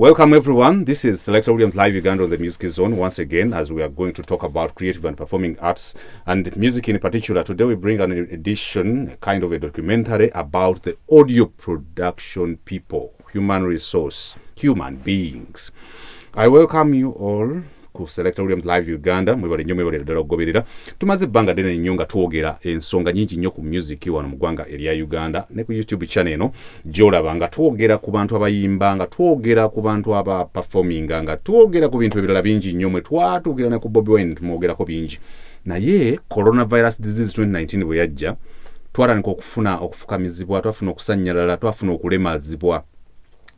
Welcome everyone. This is Selector Williams Live Uganda on the Music Zone once again, as we are going to talk about creative and performing arts and music in particular. Today we bring an edition, kind of a documentary about the audio production people, human resource, human beings. I welcome you all ku Selector Williams Live Uganda. Mwebale nnyo mwebale ddala okugoberera. Tumaze ebbanga ddene nnyo nga twogera ensonga nnyingi nnyo ku music wano mu ggwanga erya Uganda ne ku YouTube channel eno gy'olaba nga twogera ku bantu abayimba, nga twogera ku bantu aba performinga, nga twogera ku bintu ebirala bingi nnyo, mwe twatuukira ne ku Bobi Wine tumwogerako bingi. Naye coronavirus disease 2019 bwe yajja twatandika okufukamizibwa, twafuna okusannyalala, twafuna okulemazibwa,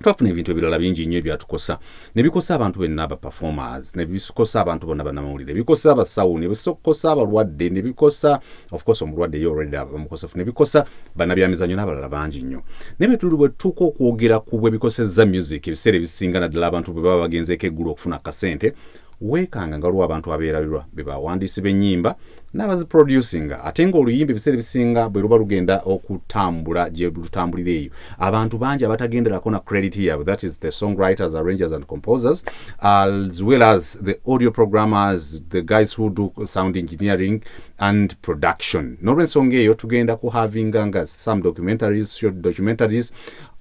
twafuna ebintu ebirala bingi nnyo ebyatukosa, ne bikosa abantu benna aba performers, ne bikosa abantu bonna bannamawulire, ne bikosa abasawo, ne bikosa abalwadde, ne bikosa of course omulwadde ye already abamukosefu, ne bikosa bannabyamizannyo n'abalala bangi nnyo. Ne bwe tuli bwe tutuuka okwogera ku bwe bikosezza music ebiseera ebisinga naddala abantu bwe baba bagenzeeko eggulu okufuna akasente, weekanga nga waliwo abantu abeerabirwa be bawandiisi b'ennyimba n'abaziproducinga, ate ng'oluyimba ebiseera ebisinga bwe luba lugenda okutambula gye lutambulira eyo, abantu bangi abatagenderako na credit yaabwe, that is the songwriters, arrangers and composers, as well as the audio programmers, the guys who do sound engineering and production. N'olw'ensonga eyo tugenda kuhavinga some documentaries, short documentaries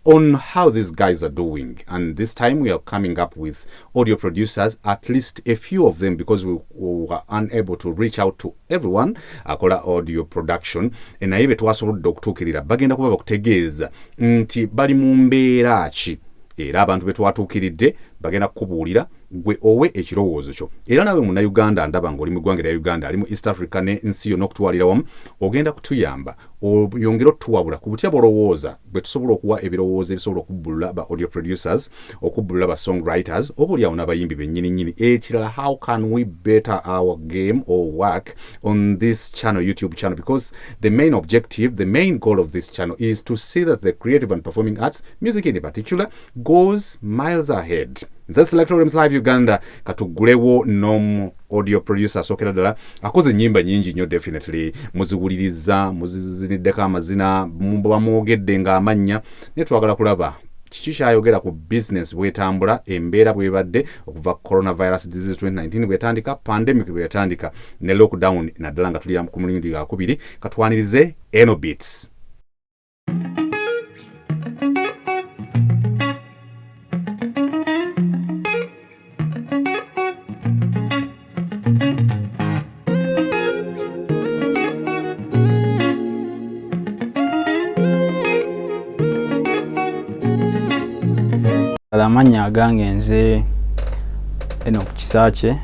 on how these guys are doing, and this time we are coming up with audio producers, at least a few of them, because we were unable to reach out to everyone akola audio production. Naye be twasobodde okutuukirira bagenda kuba bakutegeeza nti bali mu mbeera ki, era abantu be twatuukiridde bagenda kukubuulira gwe owe ekirowoozo kyo. Era nawe munnayuganda ndaba ng'oli mu ggwanga erya Uganda, ali mu East Africa ne nsi yonna okutwalira wamu, ogenda kutuyamba oyongere otuwabula ku butya bw'olowooza bwe tusobola okuwa ebirowoozo ebisobola okubbulula ba audio producers, okubbulula ba songwriters, obuliawo n'abayimbi bennyini. Ekirala, how can we better our game or work on this channel, YouTube channel, because the main objective, the main goal of this channel is to see that the creative and performing arts, music in particular, goes miles ahead. Nze Selector Williams Live Uganda katugulewo n'omu audio producer asokera ddala akoze ennyimba nnyingi nnyo, definitely muziwuliriza, muziziniddeko amazina, bamwogedde ng'amannya, naye twagala kulaba kiki kyayogera ku business bwetambula, embeera bwebadde okuva coronavirus disease 2019 bwetandika, pandemic bwetandika, ne lockdown naddala nga tuli ku mulundi gwakubiri. Katwanirize eno beats. Amannya agange nze eno ku kisaache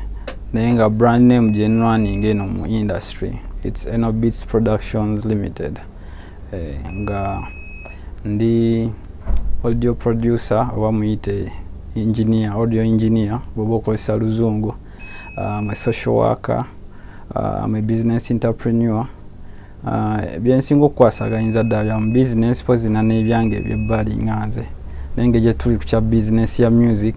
naye nga brand name gye running eno mu industry, it's Eno Beats Productions Limited. Nga ndi audio producer oba muyite engineer, audio engineer bw'oba okozesa luzungu. I'm a social worker, I'm a business entrepreneur. Byensinga okukwasaganyiriza ddala bya mu business pozina n'ebyange ebyebbali nga nze. Nenge gye tuli ku kya business ya music,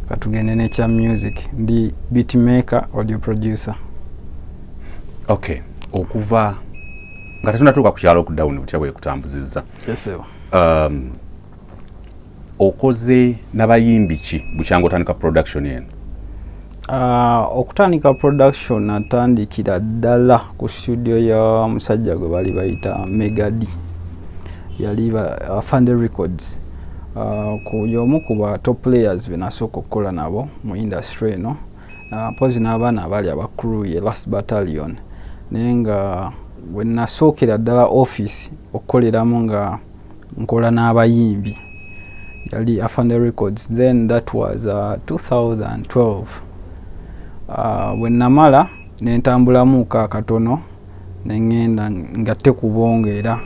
katugende ne kya music, ndi beatmaker, audio producer. Okay, okuva nga tetunatuuka ku kyalo lockdown butya bwe kutambuzizza. Yes sir. Okoze n'abayimbi ki bukyanga otandika production eno? Okutandika production natandikira ddala ku studio ya musajja gwe bali bayita Megadi, yali Fande Records. Ku y'omu ku ba top players be nasooka okukola nabo mu industry eno, mpozi n'abaana abali aba crew ye Last Battalion, naye nga bwe nasookera ddala office okukoleramu nga nkola n'abayimbi yali Afande Records. Then that was 2012. Bwe namala ne ntambulamuuko akatono ne ngenda ngatte ku bwongeera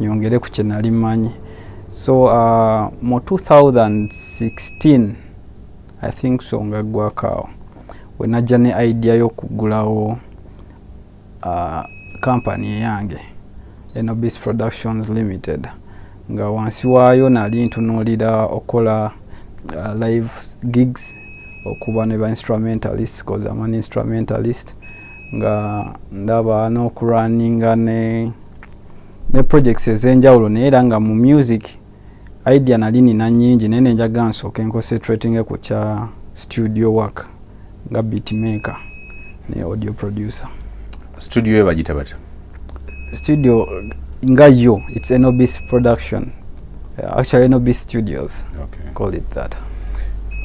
nyongere ku kye nali mmanyi. So mu 2016 I think so nga gwakaawo we najja ne idea y'okugulawo company yange Eno Beats Productions Limited, nga wansi waayo nali ntunuulira okola live gigs, okuba ne ba instrumentalist, cause I'm an instrumentalist, nga ndaba n'okurunninga ne projects ez'enjawulo, naye era nga mu music idea nali nina nnyingi naye ne njaga nsooke concentrating ku kya studio work nga beat maker ne audio producer. Studio yo bagita batya? Studio nga yo, it's Enobis production. Actually Enobis Studios. Okay. Call it that.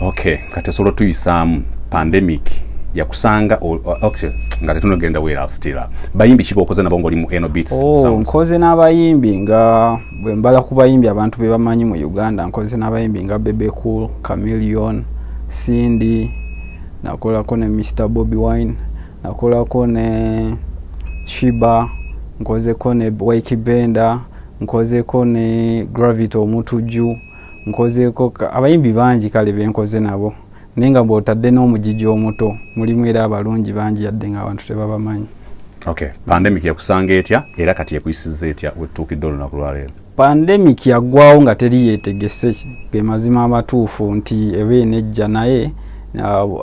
Okay, kati solo tuyisaamu pandemic yakusanga okay nga tetunogenda wera still bayimbi kiba okoze nabo ngoli mu Enobis sounds. Nkoze n'abayimbi nga bwe mbala ku bayimbi abantu be bamanyi mu Uganda, nkoze n'abayimbi nga Bebe Cool, Chameleon, Cindy, nakolako ne Mr. Bobby Wine, nakolako ne Shiba, nkozeko ne Wiki Benda, nkozeko ne Gravity Omutuju, nkozeko abayimbi bangi kale benkoze nabo. Nenga mbotadde n'omugigi omuto mulimu era abalungi bangi yadde nga abantu tebabamanyi. Okay, pandemic yakusanga etya era kati yakuyisizza etya wetuukidde olunaku lwaleero? Pandemic yaggwawo nga teri yeetegese ge mazima amatuufu nti ebe nejja naye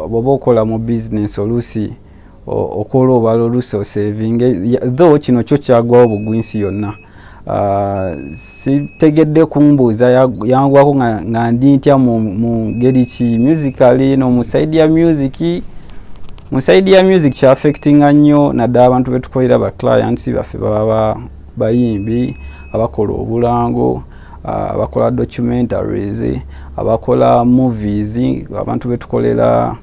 bw'oba okola mu business oluusi okola obala oluusi osevinge though kino kyo kyaggwawo bugwinsi yonna. Sitegedde kumbuuza yangwako nga ndi ntya mu ngeri ki musically no mu side ya music. Mu side ya music kya affectinga nnyo naddala abantu betukolera ba clients baffe baba bayimbi abakola obulango, abakola documentaries, abakola movies, abantu betukolera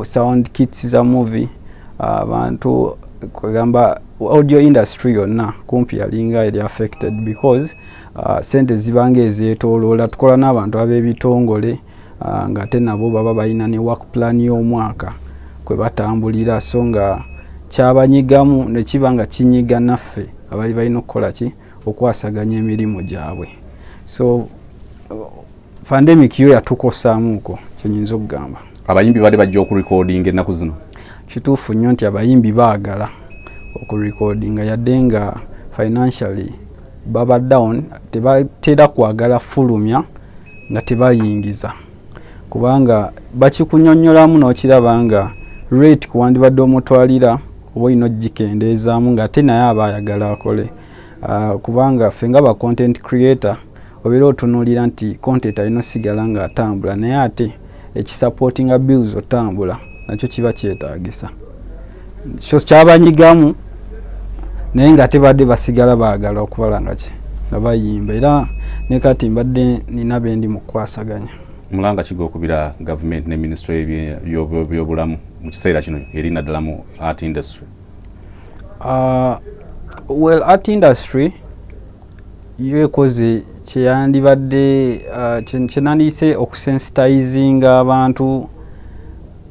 sound kits za movie, abantu kugamba audio industry yonna kumpi yalinga eri affected because sente zibange ezeetooloola. Tukola n'abantu ab'ebitongole nga ate nabo baba balina ne work plan y'omwaka kwe batambulira, so nga kyabanyigamu ne kiba nga kinyiga naffe abali balina okukola ki okwasaganya emirimu gyabwe. So pandemic yo yatukosaamuuko kyenyinza okugamba. Abayimbi bali bajja okurecording ennaku zino? Kituufu nnyo nti abayimbi baagala okurecordinga yadde nga financially baba down, tebatera kwagala fulumya nga tebayingiza kubanga bakikunyonnyolamu n'okiraba nga rate kuwandibadde omutwalira oba olina ogikendeezaamu nga ate naye aba ayagala akole. Kubanga ffe nga ba content creator obeera otunuulira nti content alina osigala nga atambula naye ate ekisupportinga bills otambula nakyo kiba kyetaagisa. Kyo kyabanyigamu naye nga tebadde basigala baagala okubala nga bayimba era ne kati mbadde nina bendi mu kukwasaganya. Mulanga kigo okubira government ne ministry by'obulamu mu kiseera kino eri naddala mu art industry? Well, art industry yo ekoze kyeyandibadde kyenandiyise okusensitizinga abantu,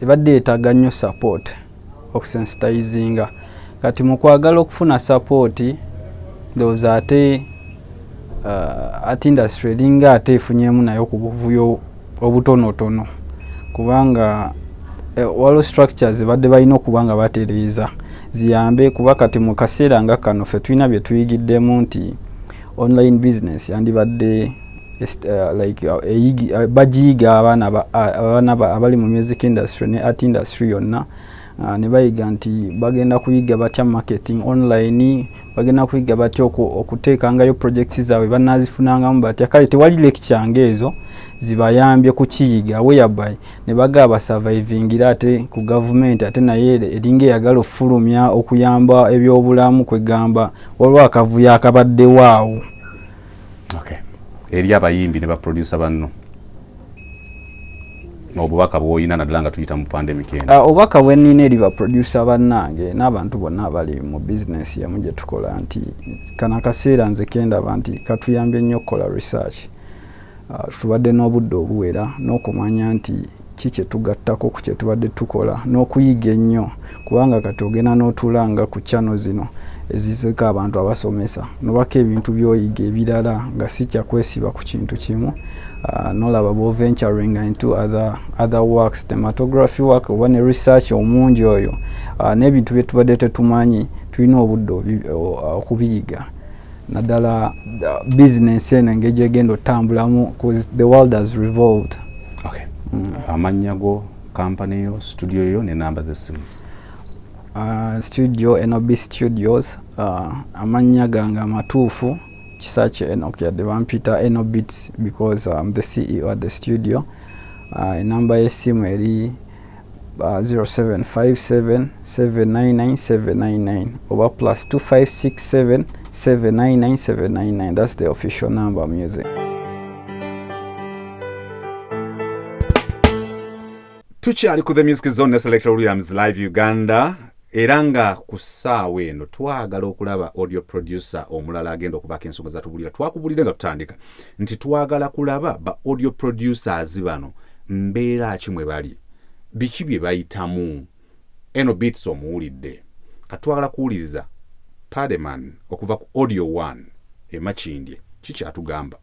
ebadde yeetaaga nnyo support okusensitizinga. Kati mu kwagala okufuna support ndowooza ate art industry eringa ate efunyemu nayo ku buvuyo obutonotono kubanga waliwo structures badde balina okuba nga batereeza ziyambe kuba kati mu kaseera nga kano ffe tulina bye tuyigiddemu nti online business yandibadde bagiyiga abaana abali mu music industry ne art industry yonna ne bayiga nti bagenda kuyiga batya marketing online, bagenda kuyiga batya okuteekangayo projects zaabwe banaazifunangamu batya. Kale tewali lecture ng'ezo zibayambye kukiyiga whereby ne bagaba survivingira ate ku government ate naye eringa eyagala ofulumya okuyamba ebyobulamu kwegamba waliwo akavuyo akabaddewo awo. Okay. Eri abayimbi ne baproducer banno obubaka bw'olina naddala nga tuyita mu pandemic eno? Obubaka bwe nnina eri baproducer bannange n'abantu bonna abali mu business yamu gye tukola nti kano akaseera nze kendaba nti katuyambye nnyo okukola research. Tubadde n'obudde obuwera n'okumanya nti ki kye tugattako ku kye tubadde tukola n'okuyiga ennyo kubanga kati ogenda n'otulanga ku channel zino ezizeko abantu abasomesa nobako ebintu by'oyiga ebirala nga si kyakwesiba ku kintu kimu. Nolaba bo venturing into other works, cinematography work oba ne research omungi oyo n'ebintu bye tubadde tetumanyi tulina obudde okubiyiga naddala business eno engeri gyegenda otambulamu because the world has revolved. Okay. Amannya go company yo studio yo ne namba z'essimu? Studio Enobis Studios, amannya gange amatuufu kisearch Enoch yadde bampita Enoch Beats because I'm the CEO at the studio. Enamba y'essimu eri 0757 799 799 oba +2567 799 799. That's the official number I'm using. Tukyali ku the Music Zone ne Selector Williams Live Uganda. Era nga ku ssaawa eno twagala okulaba audio producer omulala agenda okubaka ensonga zatubulira. Twakubulira nga tutandika nti twagala kulaba ba audio producers bano mbeera ki mwe bali, biki bye bayitamu. Eno Beats omuwulidde, katwagala kuwuliriza Pademan okuva ku Audio 1 e Makindye kiki atugamba.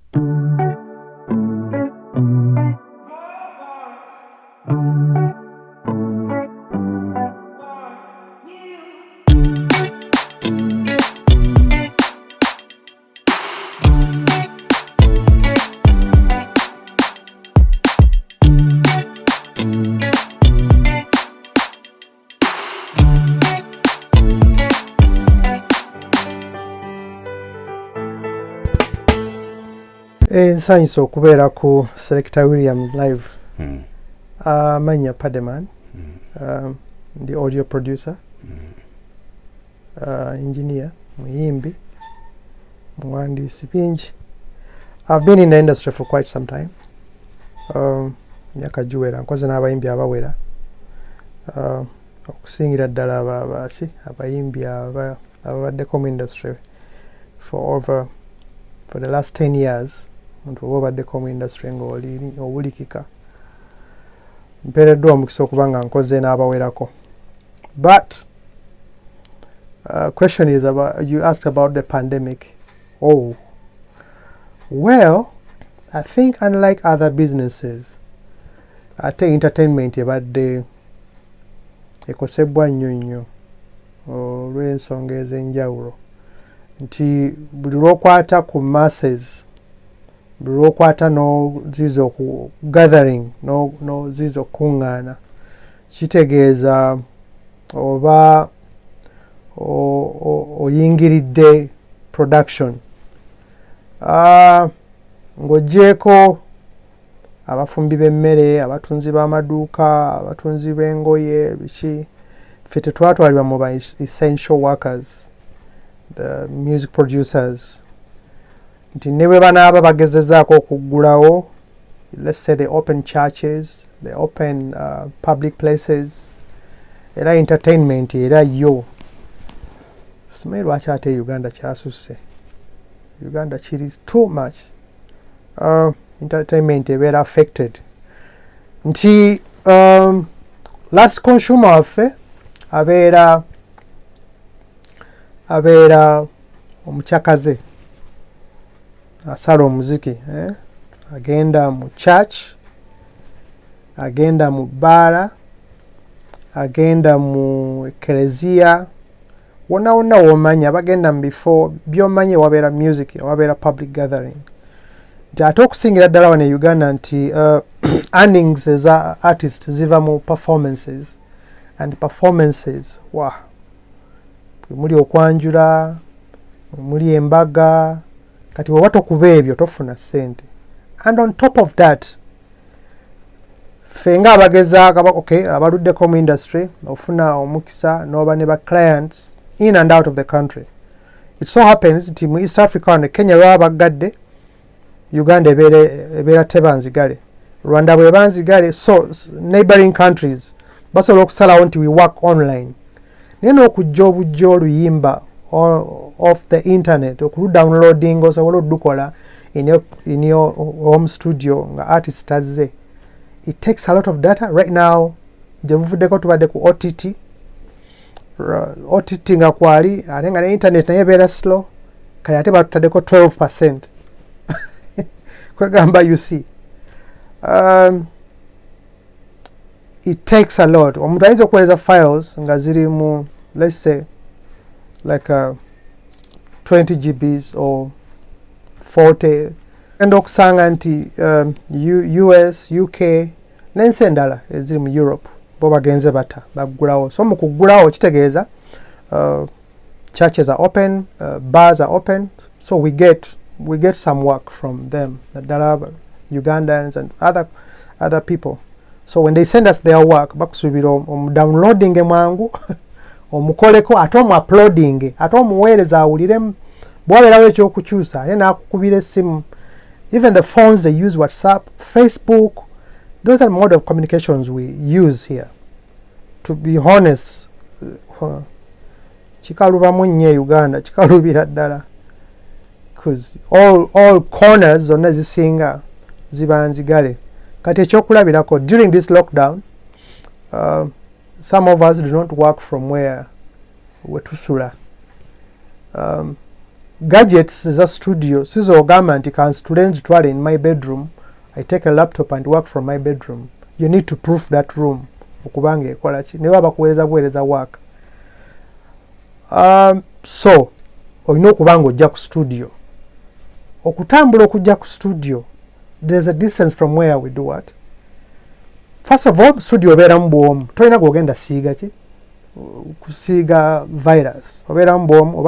Nsanyusa okubeera ku Selector Williams Live. Manya Pademan, the audio producer, engineer, muyimbi, muwandiisi bingi. I've been in the industry for quite some time. Myaka giwera, nkoze n'abayimbi abawera. Okusingira ddala abayimbi ababaddeko mu industry for the last 10 years. Muntu oba obaddeko mu industry ng'owulikika. Mpeereddwa omukisa okuba nga nkoze n'abawerako. But question is about, you asked about the pandemic. Oh, well, I think unlike other businesses, ate entertainment ebadde ekosebwa nnyo olw'ensonga ez'enjawulo. Nti buli lw'okwata ku masses, buli lw'okwata zizo ku gathering, zizo kuŋŋaana, kitegeeza oba oyingiridde production. Ng'oggyeko abafumbi b'emmere, abatunzi b'amaduuka, abatunzi b'engoye, biki, ffe tetwatwalibwa mu ba essential workers, the music producers. Nti ne bwe banaaba bagezezaako okuggulawo, let's say they open churches, they open public places, era entertainment era yo. Simanyi lwaki ate Uganda kyasusse. Uganda kiri too much. Entertainment ebeera affected. Nti last consumer waffe abeera omukyakaze asala omuziki, agenda mu church, agenda mu baara, agenda mu ekereziya, wonna womanya bagenda mu bifo by'omanyi wabeera music, wabeera public gathering. Nti ate okusingira ddala wano e Uganda nti earnings eza artist ziva mu performances, and performances muli okwanjula, muli embaga, kati bwe watokuba ebyo tofuna ssente. And on top of that, ffe nga abagezaako abaluddeko mu industry ofuna omukisa n'oba ne ba clients in and out of the country. It so happens nti mu East Africa wano Kenya baba baggadde, Uganda ebeera tebanzigale, Rwanda bwe banzigale, so neighboring countries basobola okusalawo nti we work online. Naye n'okujja obujja oluyimba off the internet, okuludownloading osobola oddukola in your home studio nga artist azze. It takes a lot of data. Right now, gye buvuddeko tubadde ku OTT. OTT nga kwali, ate nga ne internet naye ebeera slow, kaya ate batutaddeko 12%. Kwegamba you see. It takes a lot. Omuntu ayinza okuweereza files nga ziri mu, let's say, like 20 GBs or 40. And okusanga nti US, UK, n'ensi endala eziri mu Europe, bo bagenze bata baggulawo. So mu kuggulawo kitegeeza churches are open, bars are open, so we get we get some work from them, the Daraba, Ugandans and other people. So when they send us their work, bakusubira downloading mwangu omukoleko ate uploading ate omuweereza awuliremu bw'abeerawo ekyokukyusa ye n'akukubira essimu. Even the phones they use, WhatsApp, Facebook, those are mode of communications we use here. To be honest, kikalubamu nnyo Uganda, kikalubira ddala, because all corners zonna zisinga ziba nzigale. Kati ekyokulabirako during this lockdown, some of us do not work from where wetusula. Gadgets za studio sizo ogamba nti kansitule njitwale in my bedroom, I take a laptop and work from my bedroom. You need to proof that room okubanga ekola ki ne baba kuweereza work. So olina okubanga ojja ku studio. Okutambula okujja ku studio, there's a distance from where we do what. First of all, studio obeera mu bwomu, tolina gwogenda siiga ki kusiiga virus, obeera mu bwomu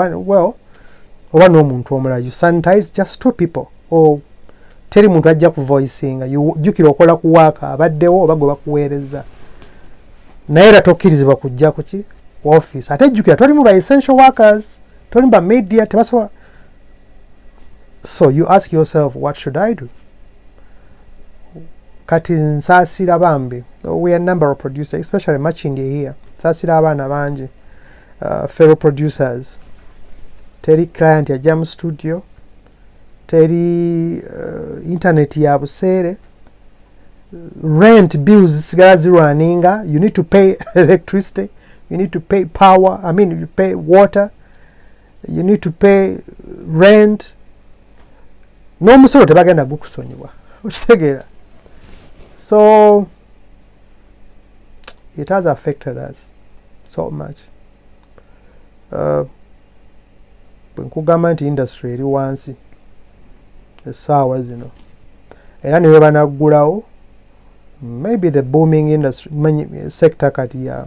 oba n'omuntu omulala, you sanitize just 2 people, or teri muntu ajja ku voicinga, jjukira okola ku waaka abaddewo oba gwe bakuweereza, naye era tokkirizibwa kujja ku ki office. Ate jjukira tolimu ba essential workers, tolimu ba media, tebasobola. So you ask yourself, what should I do? Kati nsaasira bambi, we are a number of producers, especially matching here, nsaasira abaana bangi, fellow producers. Teri client ya jam studio, teri internet ya buseere, rent bills zisigala zirwaninga, you need to pay electricity, you need to pay power, you pay water, you need to pay rent. N'omusolo tebagenda gukusonyiwa, okitegeera. So it has affected us so much. Bwenkugamba nti industry eri wansi essaawa zino era ne banaggulawo, maybe the booming industry sector kati ya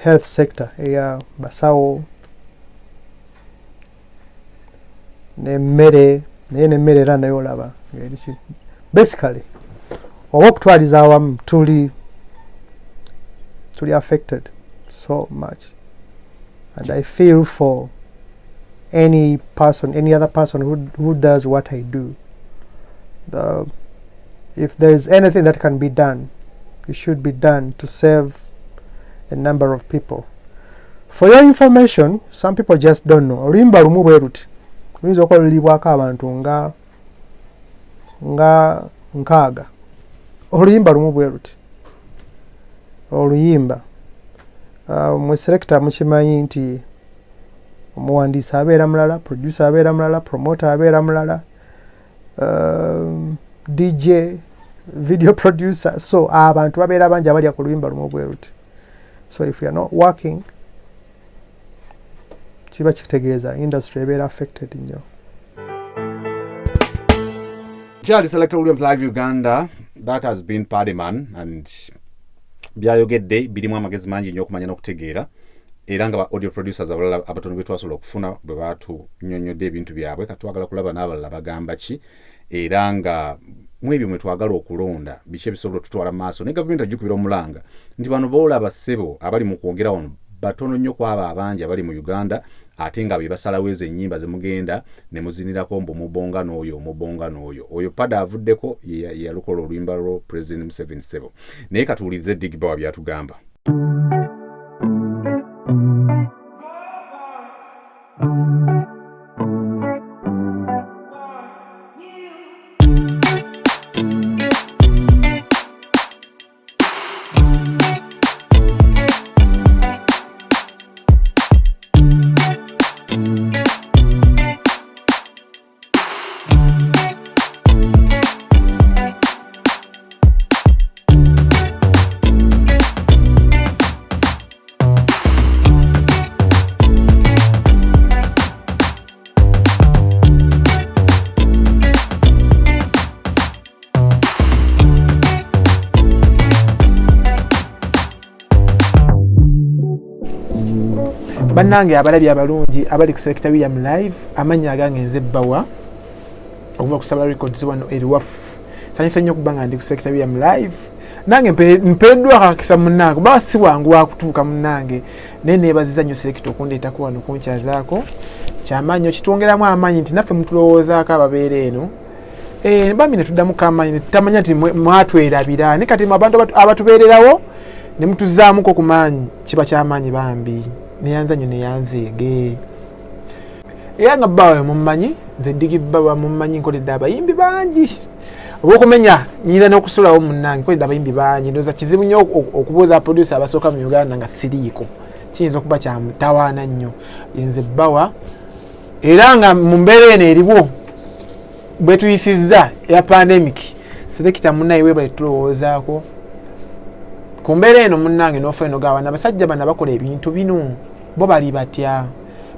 health sector eya basawo n'emmere, naye n'emmere era nayo olaba basically oba okutwaliza awamu tuli affected so much. And I feel for any other person who does what I do. If there is anything that can be done, it should be done to save a number of people. For your information, some people just don't know. Oluyimba lumu bwe luti luyinza okwalulibwako abantu nga nkaaga. Oluyimba lumu bwe luti oluyimba. Mwe selector mukimanyi nti omuwandiisi abeera mulala, producer abeera mulala, promoter abeera mulala, DJ, video producer. So abantu babeera bangi abalya ku luyimba lumu bwe luti. So if you are not working, kiba kitegeeza industry ebeera affected nnyo. Charlie Selector Williams Live Uganda, that has been Pady Man, and byayogedde birimu amagezi mangi nnyo okumanya n'okutegeera, era nga ba audio producers abalala abatono bwe twasobola okufuna bwe batunnyonnyodde ebintu byabwe. Katwagala kulaba n'abalala bagamba ki, era nga mu ebyo mwe twagala okulonda biki ebisobola otutwala mu maaso. Ne gavumenti ajjukira omulanga nti bano boolaba ssebo abali mu kwogera wano batono nnyo ku abo abangi abali mu Uganda, ate nga be basalawo ezo ennyimba ze mugenda ne muzinirako mbu mubonga n'oyo. Oyo Pady avuddeko yalukola oluyimba lwo President Museveni ssebo. Naye katuwulize Diggy Baur byatugamba. bannange abalabye abalungi abali ku Selector William live amanya agange nze Bawa okuva ku Sabala Records wano eriwafu sanyisa nnyo kubanga ndi ku Selector William live nange mpeddwa akakisa munnange baba si wangu wakutuuka munnange naye neebaziza nnyo Selector okundeetako wano kunkyazaako kyamaanyi okitwongeramu amaanyi nti naffe mutulowoozaako ababeera eno bambi ne tuddamuko amaanyi ne tutamanya nti mwatwerabira ne kati abantu abatubeererawo ne mutuzaamuko ku maanyi kiba kyamaanyi bambi neyanza nnyo neyanzeege era nga Bawa mummanyi nze Diggy Bawa mummanyi nkoledde abayimbi bangi obwokumenya nyinza n'okusulawo munnange nkoledde abayimbi bangi ndowooza kizibu nnyo okubuuza aproducer abasooka mu Uganda nga siriiko kiyinza okuba kyamutawaana nnyo nze Bawa era nga mu mbeera eno eriwo bwe tuyisizza ya pandemic Selector munnaye weebale tulowoozaako ku mbeera eno munnange n'ofa eno gawana abasajja bano bakola ebintu bino bo bali batya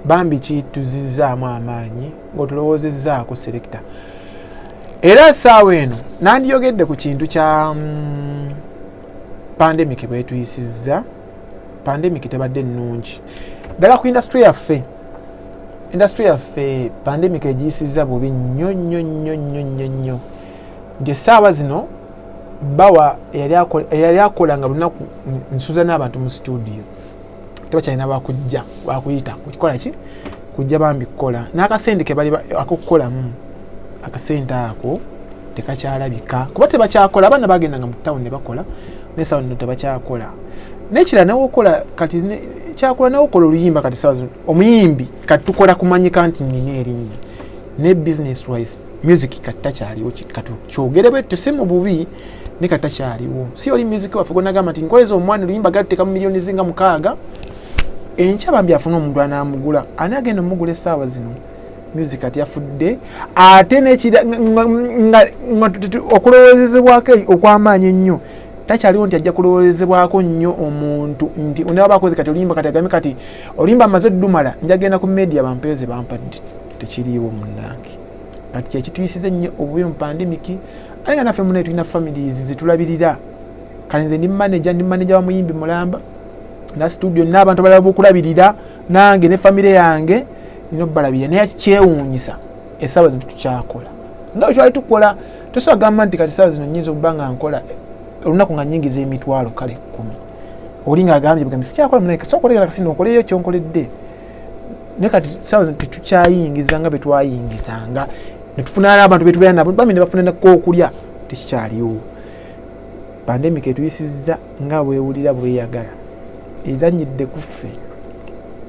bambi kituzizzaamu amaanyi ng'otulowoozezzaako Selector era essaawa eno nandiyogedde ku kintu kya pandemic bwe tuyisizza pandemic tebadde nnungi ddala ku industry yaffe pandemic egiyisizza bubi nnyo nti essaawa zino Bawa yali akola nga lunaku nsuza n'abantu mu studio tebakyalina bakuyita kukikola ki kujja bambi kukola n'akasente ke bali akokukolamu akasente ako tekakyalabika kuba tebakyakola abaana bagendanga mu town ne bakola n'essaawa nno tebakyakola n'ekirala nawokola kati kyakola nawokola oluyimba kati essaawa zino omuyimbi kati tukola kumanyika nti nina erinnya ne business wise music kati takyaliwo kati kyogere bwetyo si mu bubi ne kati takyaliwo si oli music waffe gonagamba nti nkoleza omwana oluyimba gatteeka mu miliyoni zinga 6 enkya bambi afuna omuntu anaamugula ani agenda omugula essaawa zino music kati yafudde ate okulowoozezebwako okw'amaanyi ennyo takyaliwo nti ajja kulowoozezebwako nnyo omuntu nti onaba bakoze kati oluyimba kati agambe kati oluyimba amaze oddumala njagenda ku media bampeeze bampadde tekiriiwo munnange kati kyekituyisize nnyo obubi mu pandemic ate nga naffe munaye tulina families zitulabirira kale nze ndi manager wa muyimbi mulamba na studio n'abantu abalala b'okulabirira nange ne famire yange nina okubalabirira naye kyewuunyisa essaawa zino tukyakola nga bwe twali tukola tosobola gamba nti kati essaawa zino nnyinza okuba nga nkola olunaku nga nyingiza emitwalo kale 10 oli ng'agambye bugambi sikyakola munaye sokolegera kasindi okoleyo kyonkoledde naye kati essaawa zino tetukyayingiza nga bwe twayingizanga ne tufuna n'abantu be tubeera nabo bambi ne bafuna n'okulya tekikyaliwo pandemic etuyisizza nga bwewulira bweyagala ezannyidde ku ffe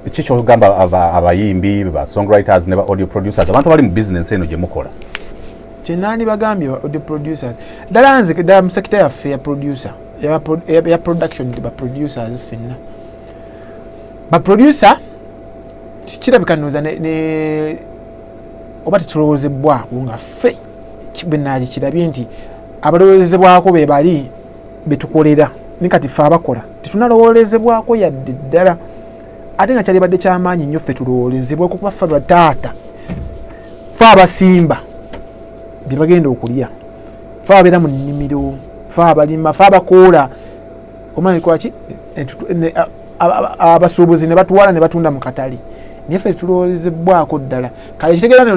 kiki kyogamba abayimbi ba songwriters ne ba audio producers abantu bali mu business eno gye mukola kyenaani bagambye ba audio producers ddala nze ddala mu sekita yaffe ya producer ya production ba producers ffenna ba producer kirabika nnooza ne oba tetulowoozebwako nga ffe bwenaaje kirabye nti abalowoozebwako be bali betukolera ne kati ffe abakola tetunalowoolezebwako yadde ddala ate nga kyalibadde kyamaanyi nnyo ffe tulowoolezebwako kuba ffe bataata ffe abasimba bye bagenda okulya ffe ababeera mu nnimiro ffe abalima ffe abakoola omwana likolaki abasuubuzi ne batuwala ne batunda mu katale naye ffe tulowoolezebwako ddala kale kitegeera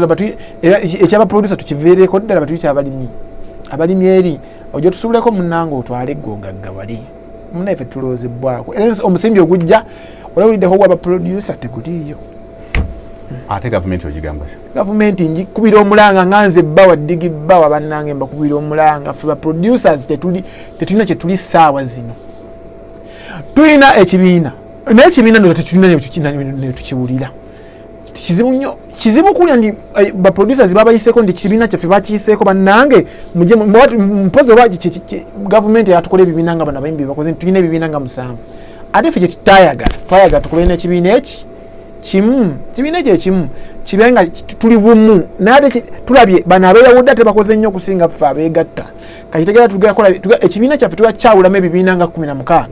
ekyabaproducer tukiviireko ddala batuyita abalimi eri ojja tusuubuleko munnange otwale eggogagga wali munnaye ffe tulowoozebwako era omusimbi ogujja olawuliddeko gw'abaproducer teguliiyo ate gavumenti ogigamba gavumenti ngikubira omulanga nga nze Bawa Diggy Bawa bannange mbakubira omulanga ffe baproducers tetulina kye tuli ssaawa zino tulina ekibiina naye ekibiina ndo tetulina ne tukiwulira kizibu nnyo kizibu kulya ndi baproducers babayiseeko ndi kibiina kyaffe bakiyiseeko bannange mpozi oba gavumenti yatukola ebibiina nga bano abayimbi bakoze tulina ebibiina nga 7 ate ffe twayagala tukole n'ekibiina eki kimu kibiina ekyo ekimu kibe nga tuli bumu naye tulabye bano abeeyawudde ate bakoze nnyo okusinga ffe abeegatta kakitegeera tugakola ekibiina kyaffe tubakyawulamu ebibiina nga 16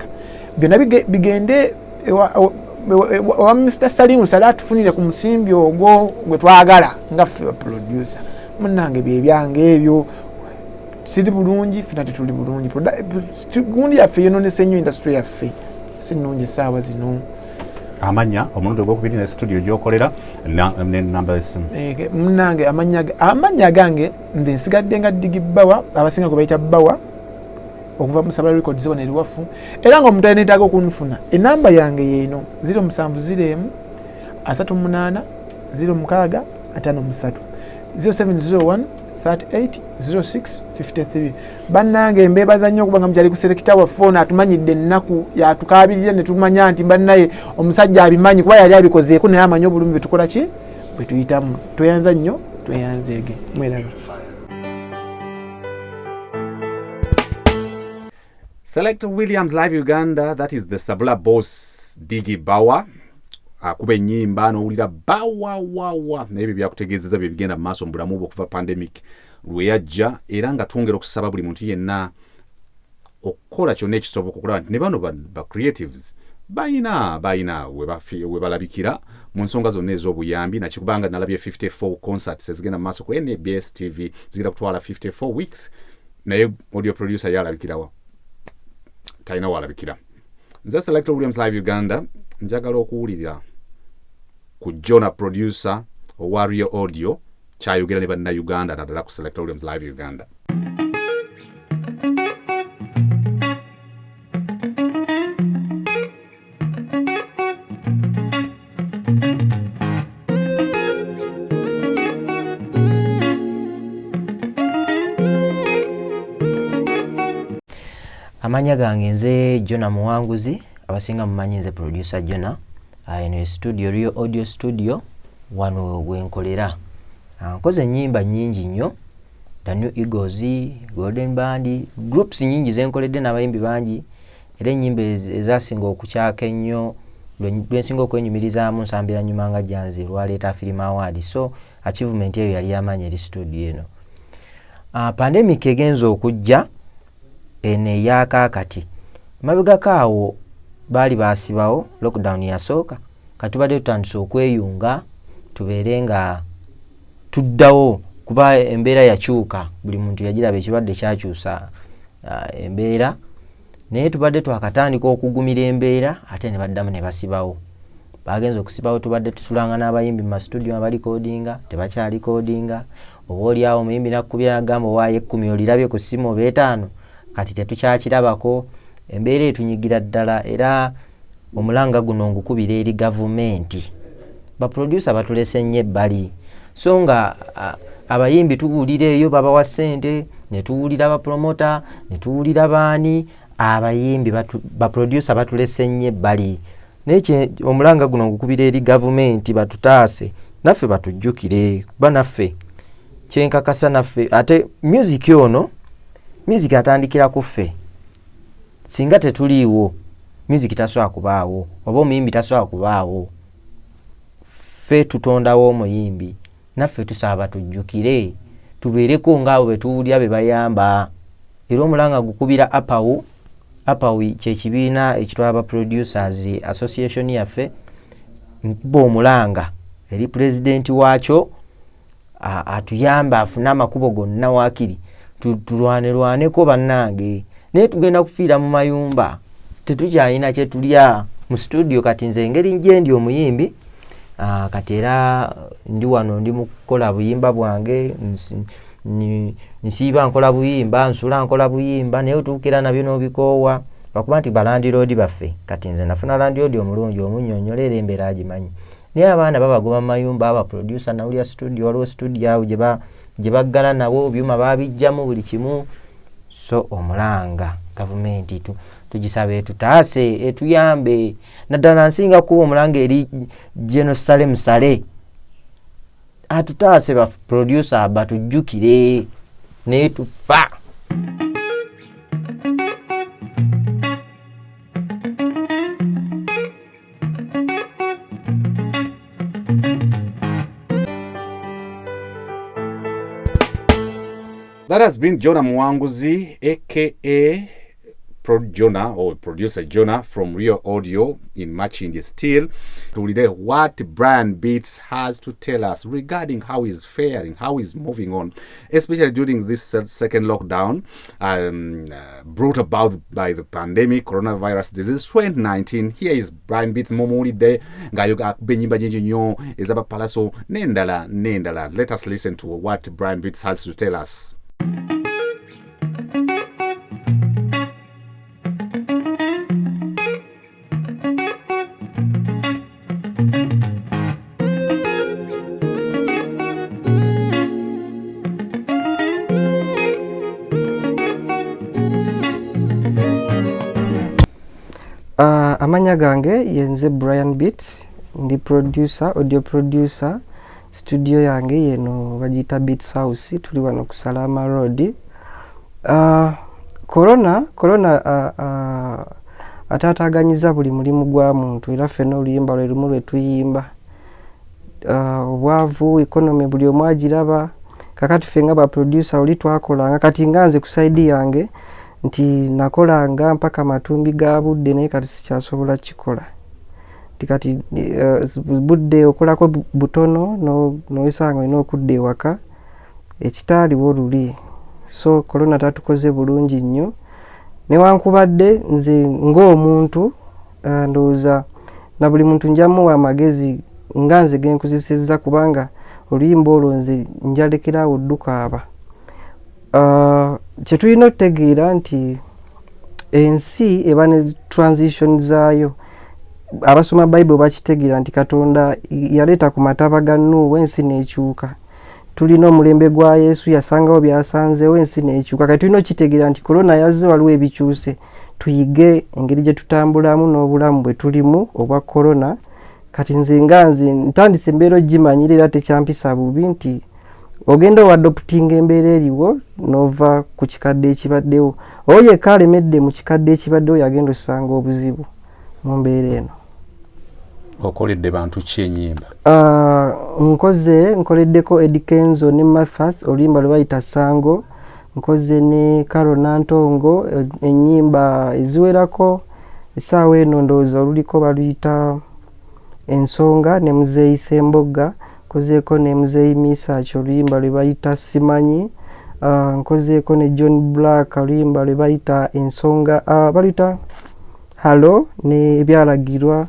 byonna bigende wa Mr. Salimu Sala tufunire ku musimbi ogwo gwe twagala nga ffe producer munnange byebyange ebyo siri bulungi fina tetuli bulungi gundi yaffe yononese nnyo industry yaffe si nnungi essaawa zino amanya omuntu gw'okubiri ne studio gyokolera ne namba esimu. Munnange amanya gange nze nsigadde nga Diggy Baur, abasinga gwe bayita Baur, okuva mu Sabala Records wano eriwafu, era ng'omuntu alina neetaaga okunfuna enamba yange yeeno 0701 38 06 53 0701 38 06 53. Bannange mbeebaza nnyo okuba nga mukyali ku selekita waffe ono atumanyidde ennaku yatukaabirira ne tumanya nti bannaye omusajja abimanyi kuba yali abikozeeko naye amanyi obulumi bwe tukola ki bwe tuyitamu. Tweyanza nnyo, tweyanzeege. Mweraga. Selector Williams Live Uganda, that is the Sabula boss Diggy Baur. Akuba ennyimba n'owulira bawawawa n'ebyo byakutegeezeza bye bigenda mu maaso mu bulamu bwe okuva pandemic lwe yajja, era nga twongera okusaba buli muntu yenna okukola kyonna ekisoboka okulaba nti ne bano ba creatives bayina we balabikira mu nsonga zonna ez'obuyambi, nakikubanga nalabye 54 concerts ezigenda mu maaso ku NBS TV zigenda kutwala 54 weeks, naye audio producer yalabikirawa talina walabikira. Nze Selector Williams Live Uganda njagala okuwulira ku Jonah producer Warrior Audio kyayogera ne banna Uganda naddala ku Selector Williams Live Uganda. Amanya gange nze Jonah Muwanguzi, abasinga mumanyi nze producer Jonah. Eno studio Rio Audio Studio wano wenkolera. Nkoze ennyimba nnyingi nnyo, The New Eagles, Golden Band, groups nyingi zenkoledde n'abayimbi bangi, era ennyimba ezasinga okukyaka ennyo lwensinga okwenyumirizaamu nsambira nnyuma nga Janzi lwaleeta Film Award. So achievement eyo yali yamanya eri studio eno. Pandemic egenza okujja ene yakakati mabegako awo baali basibawo lockdown yasooka, katubadde tutandise okweyunga tubeere nga tuddawo kuba embeera yakyuka, buli muntu yagiraba ekirwadde kyakyusa embeera, naye tubadde twakatandika okugumira embeera ate ne baddamu ne basibawo. Bagenza okusibawo tubadde tutulanga n'abayimbi mu studio abali codinga tebakyali codinga, oba oli awo muyimbi nakkubira agamba waaye 10 olirabye ku simu oba 5 kati tetukyakirabako. Embeera etunyigira ddala, era omulanga guno ngukubira eri gavumenti, baproducer batulese nnyo ebbali, so nga abayimbi tuwulira eyo babawa ssente, ne tuwulira bapromota, ne tuwulira baani, abayimbi baproducer batulese nnyo ebbali. Naye omulanga guno ngukubira eri gavumenti batutaase, naffe batujjukire kuba naffe kyenkakasa naffe ate music ono music atandikira ku ffe. Singa tetuliiwo music tasobola kubaawo, oba omuyimbi tasobola kubaawo. Ffe tutondawo omuyimbi, naffe tusaba tujjukire tubeereko ng'abo be tuwulira be bayamba. Era omulanga gukubira APAW kyekibiina ekitwala ba producers association yaffe, nkuba omulanga eri president waakyo atuyamba afune amakubo gonna waakiri tulwaneko bannange. Naye tugenda kufiira mu mayumba, tetukyalina kye tulya mu studio. Kati nze engeri nje ndi omuyimbi, kati era ndi wano ndi mu kukola buyimba bwange, nsiiba nkola buyimba, nsula nkola buyimba, naye otuukira nabyo n'obikoowa lwakuba nti balandiroodi baffe. Kati nze nafuna landiroodi omulungi omunnyonnyola era embeera agimanyi. Naye abaana babagoba mu mayumba, abaproducer nawulira studio, waliwo studio awo gye baggala nabo byuma babijjamu buli kimu. So omulanga gavumenti tugisabe tutaase etuyambe, naddala nsinga kuba omulanga eri Jerusalem Sale atutaase ba producer batujjukire naye tufa. That has been Jonah Muwanguzi aka producer Jonah from Real Audio in matching the steel to relay what Brian Beats has to tell us regarding how he's faring, how he's moving on, especially during this second lockdown brought about by the pandemic, coronavirus disease 2019. Here is Brian Beats Momulide ngayoga benyimba nyo ezaba palaso nendala. Let us listen to what Brian Beats has to tell us. Amanya gange yenze Brian Beats, ndi audio producer, studio yange yeno bagita Beats House, tuli wano ku Salama Road. Corona atataganyiza buli mulimu gwa muntu era feno oluyimba lwerumu lwe tuyimba. Obwavu economy buli omwagiraba kakati fenga ba producer oli twakolanga kati nganze ku side yange nti nakolanga mpaka matumbi ga budde naye kati sikyasobola kikola tikati budde okolako butono noisanga ino okudde waka ekitali woluli so corona tatukoze bulungi nnyo newankubadde nze ng'omuntu ndowooza na buli muntu njamu wa magezi nganze genkuzisezza kubanga oluyimba olwo nze njalekerawo ddukaaba. Kyetulina okutegeera nti ensi eba ne transition zaayo. Abasoma Bible bakitegeera nti Katonda yaleeta ku mataba ga Nuhu ensi n'ekyuka. Tulina omulembe gwa Yesu yasangawo byasanzeewo ensi n'ekyuka. Kati tulina okitegeera nti corona yazze waliwo ebikyuse. Tuyige engeri gye tutambulamu n'obulamu bwe tulimu obwa corona. Kati nze nganze ntandise embeera ogimanyira era tekyampisa bubi nti ogenda owadoptinga embeera eriwo nova ku kikadde ekibaddewo oye kalemedde mu kikadde ekibaddewo yagenda osanga obuzibu mu mbeera eno. Okoledde bantu ki ennyimba? Nkoleddeko Eddie Kenzo ne Mathas oluyimba lwe bayita Sango, nkoze ne Carol Nantongo ennyimba eziwerako essaawa eno ndowooza oluliko baluyita Ensonga ne Muzeeyi Sembogga, nkozeeko ne Muzeeyi Misach oluyimba lwe bayita Simanyi, nkozeeko ne John Black oluyimba lwe bayita Ensonga baluyita Halo ne Ebyalagirwa,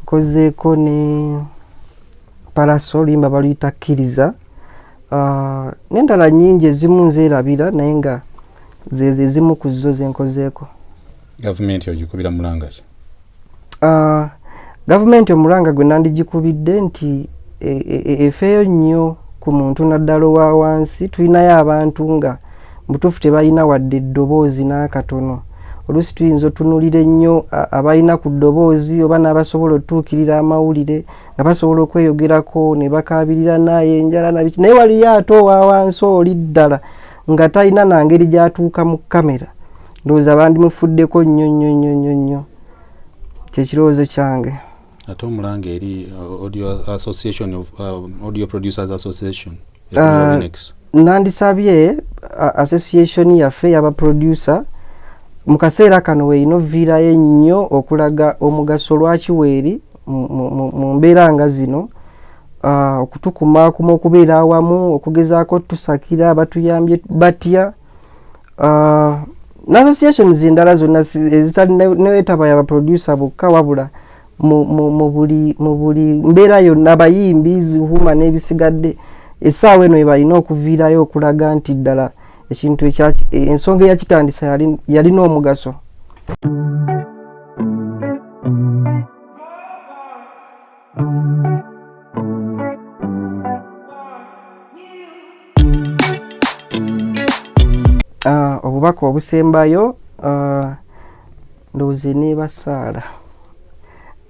nkozeeko ne Paraso oluyimba baluyita Kkiriza, n'endala nnyingi ezimu nzeerabira naye nga ze zimu ku zo ze nkozeeko. Gavumenti ogikubira mulanga ki? Gavumenti omulanga gwe nandigikubidde nti efeeyo nnyo ku muntu naddala owa wansi. Tulinayo abantu nga mutuufu tebalina wadde eddoboozi n'akatono. Oluusi tuyinza otunuulira ennyo abalina ku ddoboozi oba n'abasobola otuukirira amawulire nga basobola okweyogerako ne bakaabirira naye enjala nabiki, naye waliyo ate owa wansi oli ddala nga talina na ngeri gy'atuuka mu kamera. Ndowooza bandimufuddeko nnyo. Kyekirowoozo kyange. Ate omulanga eri Audio Producers Association nandisabye association yaffe yaba producer mu kaseera kano weeyina oviirayo ennyo okulaga omugaso lwaki weeri mu mbeera nga zino, okutukumaakuma okubeera awamu, okugezaako tusakira abatuyambye batya. N'associations endala zonna ezitali newetaba yaba producer bokka wabula mu buli mbeera yonna abayimbi zihuma n'ebisigadde essaawa eno ebalina okuviirayo okulaga nti ddala ekintu ensonga eyakitandisa yalina omugaso. Obubaka obusembayo ndowooza neebasaala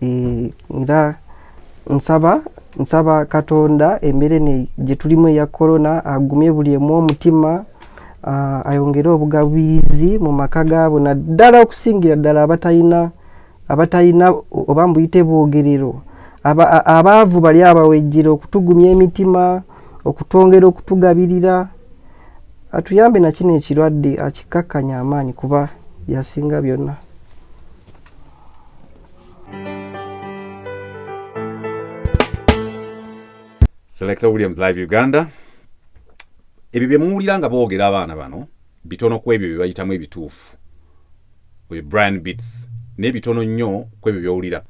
era nsaba Katonda embeera gye tulimu eya corona agumye buli emu omutima, ayongere obugabirizi mu maka gaabo naddala okusingira ddala abatalina oba mbuyite bwogerero, abaavu bali abawejjera okutugumya emitima, okutwongera okutugabirira. Atuyambe na kino ekirwadde akikakkanya amaanyi kuba byasinga byonna. Selector Williams Live Uganda. Ebyo bye muwulira nga boogera abaana bano bitono ku ebyo bye bayitamu ebituufu. Oyo Brian Beats n'ebitono nnyo ku ebyo by'owulira.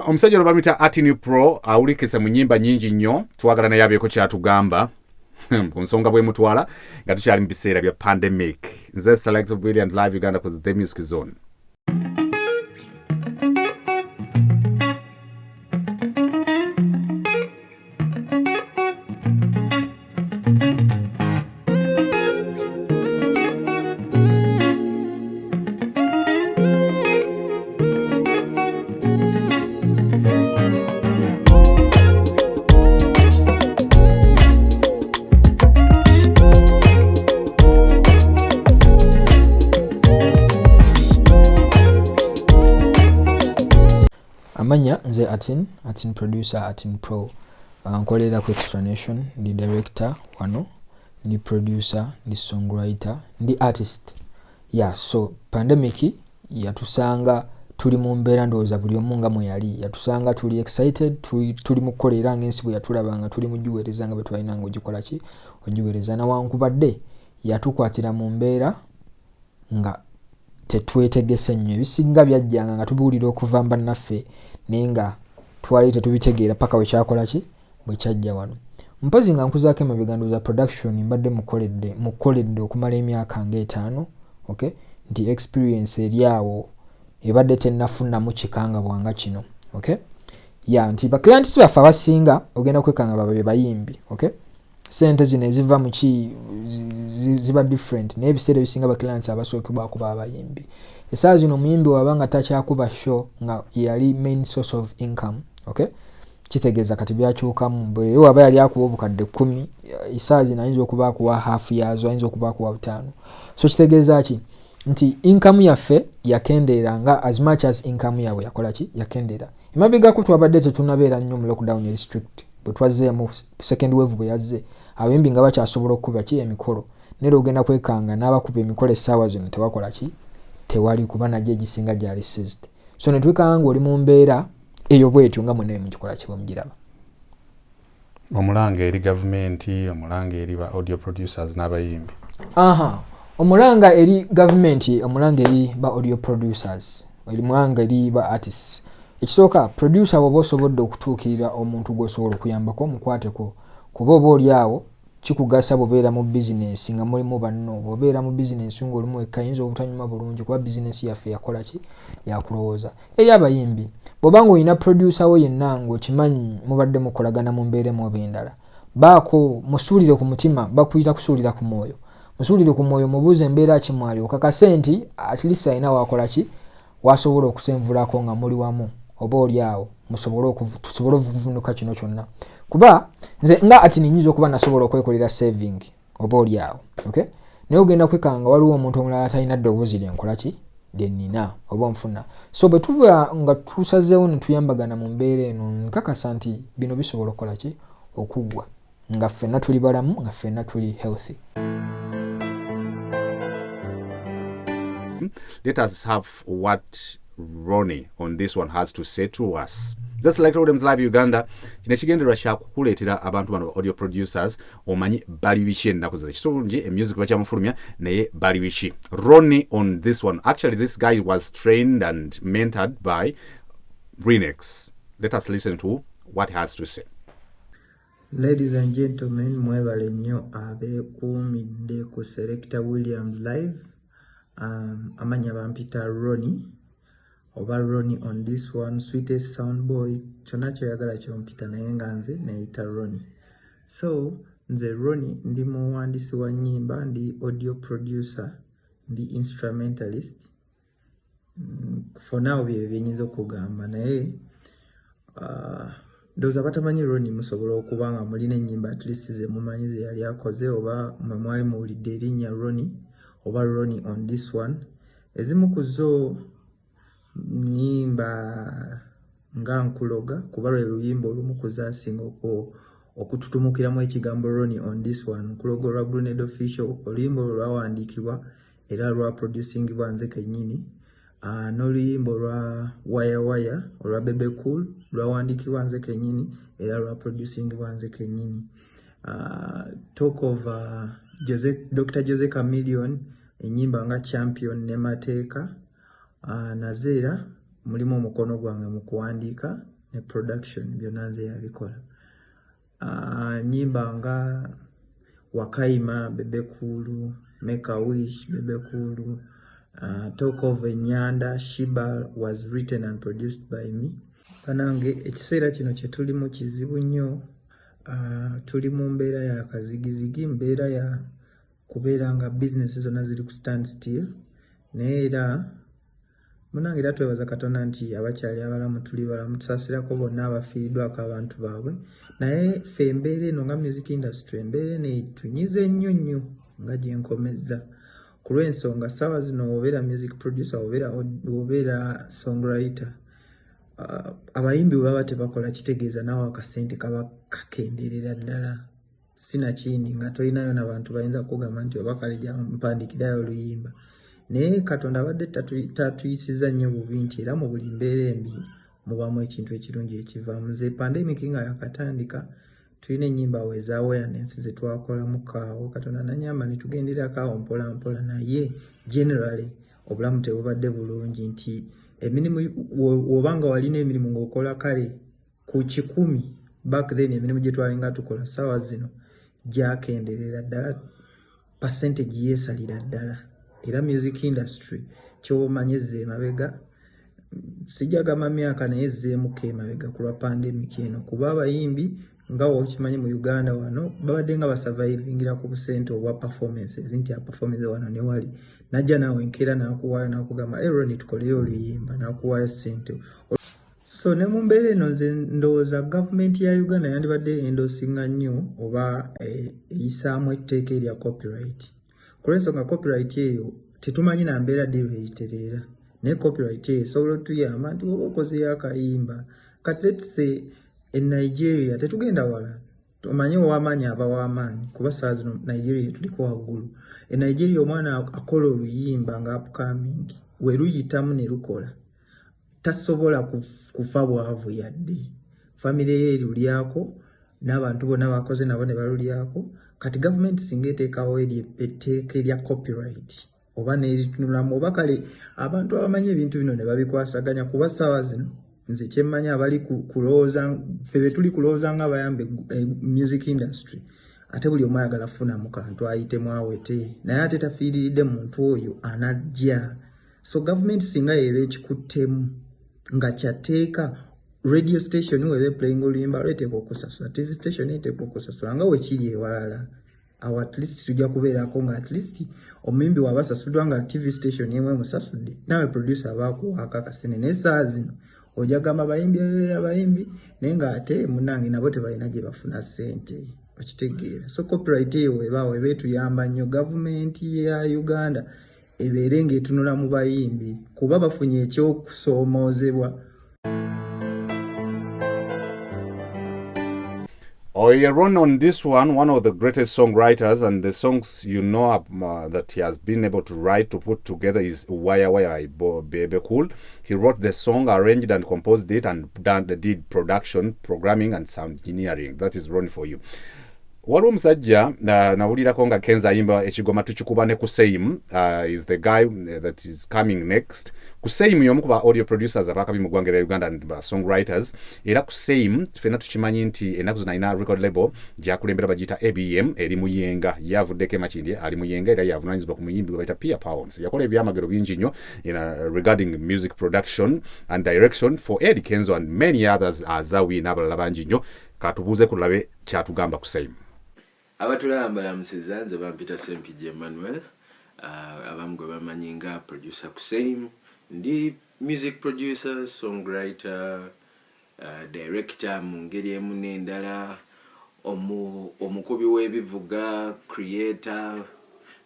Omusajja ono bamuyita Artin Pro awulikisa mu nnyimba nnyingi nnyo, twagala naye abeeko kyatugamba ku nsonga bw'emutwala nga tukyali mu biseera bya pandemic. Nze Selector Williams Live Uganda ku The Music Zone. Amanya nze Artin producer, Artin Pro. Nkolera ku Explanation, ndi director wano, ndi producer, ndi songwriter, ndi artist. Yeah, so pandemic yatusanga tuli mu mbeera ndowooza buli omu nga mwe yali. Yatusanga tuli excited, tuli mu kukolera ng'ensi bwe yatulabanga tuli mu giweereza nga bwe twalina nga ogikola ki ogiweereza. Newankubadde yatukwatira mu mbeera nga tetwetegese nnyo. Ebisinga byajjanga nga tubuulira okuva bannaffe naye nga twali tetubitegeera paka bwe kyakola ki bwe kyajja wano. Mpozi nga nkuzaako emabega za production mbadde mukoledde okumala emyaka nga5, okay? Nti experience eri awo ebadde tennafunamu kikanga bwanga kino, okay? Ya nti ba clients baffe abasinga ogenda kwekanga babe bayimbi, okay? Sente zino eziva mu ki ziba different naye ebiseera ebisinga ba clients abasookebwa kuba abayimbi. Essaawa zino omuyimbi wabanga takyakuba show nga yali main source of income, okay? Kitegeeza kati byakyukamu. Bwe waba yali akuba obukadde 10, essaawa zino ayinza okuba akuwa half yazo, ayinza okuba akuwa 5. So kitegeeza ki nti income yaffe yakendeera nga as much as income yawe yakola ki yakendeera. Emabega ko twabadde tetunabeera nnyo mu lockdown restrict. Bwe twazze mu second wave bwe yazze abayimbi nga bakyasobola okukuba ki emikolo. Nero ogenda kwekanga n'abakuba emikolo essaawa zino tewakola ki tewali kuba najje egisinga gyali seized. So ne twekanga oli mu mbeera eyo bwetyo nga mwene mugikola ki bwemugiraba. Omulanga eri government, omulanga eri ba audio producers n'abayimbi. Omulanga eri government, omulanga eri ba audio producers, omulanga eri ba artists. Ekisooka producer bw'oba osobodde okutuukirira omuntu gw'osobola okuyambako mukwateko kuba oba oli awo kikugasa bw'obeera mu business nga mulimu banno. Bw'obeera mu business ng'olimu wekka ayinza obutanyuma bulungi kuba business yaffe yakola ki yakulowooza. Eri abayimbi bw'oba ng'olina producer wo yenna ng'okimanyi mubadde mukolagana mu mbeera mu ob'endala, baako musuulire ku mutima, bakuyita kusuulira ku mwoyo. Musuulire ku mwoyo mubuuze embeera ki mwali okakase nti at least alina wakola ki wasobola okusenvulako nga muli wamu oba oli awo tusobole okuvunuka kino kyonna. Kuba nze nga ati ninyinza okuba nasobola okwekolera saving oba oli awo, okay? Naye ogenda kwekanga waliwo omuntu omulala atalina ddoboozi lyenkola ki lyennina oba nfuna. So bwe tuba nga tusazeewo ne tuyambagana mu mbeera eno nkakasa nti bino bisobola okukola ki okuggwa nga ffenna tuli balamu nga ffenna tuli healthy. Let us have what Ronnie on this one has to say to us. That's like Williams Live Uganda. Kino kigendererwa kya kukuleetera abantu bano audio producers omanyi bali biki ennaku zino. Kitulungi music bakyamufulumya naye bali biki. Ronnie on this one. Actually this guy was trained and mentored by Rinex. Let us listen to what he has to say. Ladies and gentlemen, mwebale nnyo abeekuumidde ku Selector Williams Live. Amanya bampita Ronnie oba Ronnie on this one, sweetest sound boy, kyonna kyoyagala kyompita naye nga nze neyita Ronnie. So nze Ronnie ndi muwandiisi wa nnyimba, ndi audio producer, ndi instrumentalist. For now bye byenyinza okugamba naye ndowooza batamanyi Ronnie musobola okuba nga mulina ennyimba at least ze mumanyi ze yali akoze oba mwe mwali muwulidde erinnya Ronnie oba Ronnie on this one. Ezimu ku zo nnyimba nga nkuloga kuba lwe luyimba olumu kuzaasinga okututumukiramu ekigambo Ronnie on this one. Nkuloga olwa Bruned Official oluyimba olwawandiikibwa era lwa producing bwanze kenyini. N'oluyimbo lwa Waya Waya olwa Bebe Cool lwawandikibwa nze kenyini era lwa producing bwanze kenyini. Talk of Dr. Jose Chameleone, enyimba nga Champion ne Mateeka, nazeera mulimu omukono gwange mu kuwandiika ne production byonna nze yabikola. Nyimba nga Wakaima Bebe Cool, Make a Wish Bebe Cool, Talk of Enyanda Shiba was written and produced by me. Kanange ekiseera kino kye tulimu kizibu nnyo. Tuli mu mbeera ya kazigizigi, mbeera ya kubeera nga business zonna ziri ku stand still. Naye era munange era twebaza Katonda nti abakyali abalamu tuli balamu, tusaasirako bonna abafiiriddwako abantu baabwe. Naye ffe embeera eno nga music industry embeera eno etunyize nnyo nnyo nga gye nkomezza. Ku lw'ensonga ssaawa zino obeera music producer obeera songwriter, abayimbi baba tebakola kitegeeza naawe akasente kaba kakenderera ddala. Sinakindi nga tolinayo n'abantu bayinza kugamba nti oba kale gya mpandikirayo oluyimba. Naye Katonda abadde tatuyisiza nnyo bubi nti era mu buli mbeera embi mubamu ekintu ekirungi ekivaamu. Nze pandemic nga yakatandika tulina ennyimba weza awareness ze twakolamu kaawo. Katonda nanyamba ne tugenderako awo mpola mpola, naye generally obulamu tebubadde bulungi nti emirimu wobanga walina emirimu ng'okola kale ku 100 back then emirimu gye twalinga tukola ssaawa zino gyakenderera ddala, percentage yeesalira ddala. Era music industry ky'omanyi ezze emabega, sijagamba myaka naye ezzeemuko emabega ku lwa pandemic eno, kuba abayimbi nga wokimanyi mu Uganda wano babadde nga basurvivingira ku busente obwa performances, nti performance wano ne wali najja naawe enkeera n'akuwaayo n'akugamba Ronnie tukoleyo oluyimba n'akuwaayo ssente. So ne mu mbeera eno nze ndowooza gavumenti ya Uganda yandibadde endosinga nnyo oba eyisaamu etteeka erya copyright. Ku lw'ensonga copyright eyo tetumanyi na mbeera ddi lweyitereera, naye copyright eyo esobola otuyamba nti oba okozeyo akayimba kati let's say Nigeria, tetugenda wala, omanyi ow'amaanyi aba w'amaanyi kuba saa zino Nigeria tuliko waggulu. Nigeria omwana akola oluyimba nga upcoming we luyitamu ne lukola tasobola kufa bwavu yadde, famire ye erulyako n'abantu bonna bakoze nabo ne balulyako. Kati gavumenti singa eteekawo etteeka erya copyright oba n'eritunulamu oba kale abantu abamanyi ebintu bino ne babikwasaganya, kuba ssaawa zino nze kyemmanyi abali kulowooza ffe be tuli kulowooza nga abayambe music industry, ate buli omu ayagala kufunamu kantu ayitemu awete, naye ate tafiiriridde muntu oyo anajja. So gavumenti singa yeeba ekikuttemu nga kyateeka, radio station webe playing oluyimba lweteekwa okusasula, TV station eteekwa okusasula nga wekiri ewalala. Awo at least tujja kubeerako nga at least omuyimbi waba asasuddwa nga TV station yemwe musasudde, naawe producer abaakuwaako akasene. Naye saa zino ojja gamba abayimbi naye ng'ate munnange nabo tebalina gye bafuna ssente, okitegeera. So copyright eyo webaawo eba etuyamba nnyo. Gavumenti ya Uganda ebeere ng'etunula mu bayimbi kuba bafunye ekyokusoomoozebwa. Oh, yeah, Ron, on this one of the greatest songwriters, and the songs that he has been able to write, to put together is Waya Waya by Bebe Cool. He wrote the song, arranged and composed it, and did production, programming, and sound engineering. That is Ron for you. Waliwo musajja nawulirako nga Kenza ayimba ekigoma tukikuba ne Kuseimu is the guy that is coming next. Kuseimu y'omu ku ba audio producers abakabi mu ggwanga lya Uganda and songwriters. Era Kuseimu ffenna tukimanyi nti ennaku zino alina record label gyakulembera bagiyita ABM eri Muyenga. Yavuddeko emakindi ali Muyenga era yavunaanyizibwa ku muyimbi gwe bayita Pia Pounds. Yakola ebyamagero bingi nnyo regarding music production and direction for Eddie Kenzo and many others azawi n'abalala bangi nnyo. Katubuuze kulabe kyatugamba Kuseimu. Abatulamba balamusiza nze bampita Sempije Emmanuel, abamu gwe bamanyi nga producer Kuseimu. Ndi music producer, songwriter, director mu ngeri emu n'endala, omukubi w'ebivuga, creator,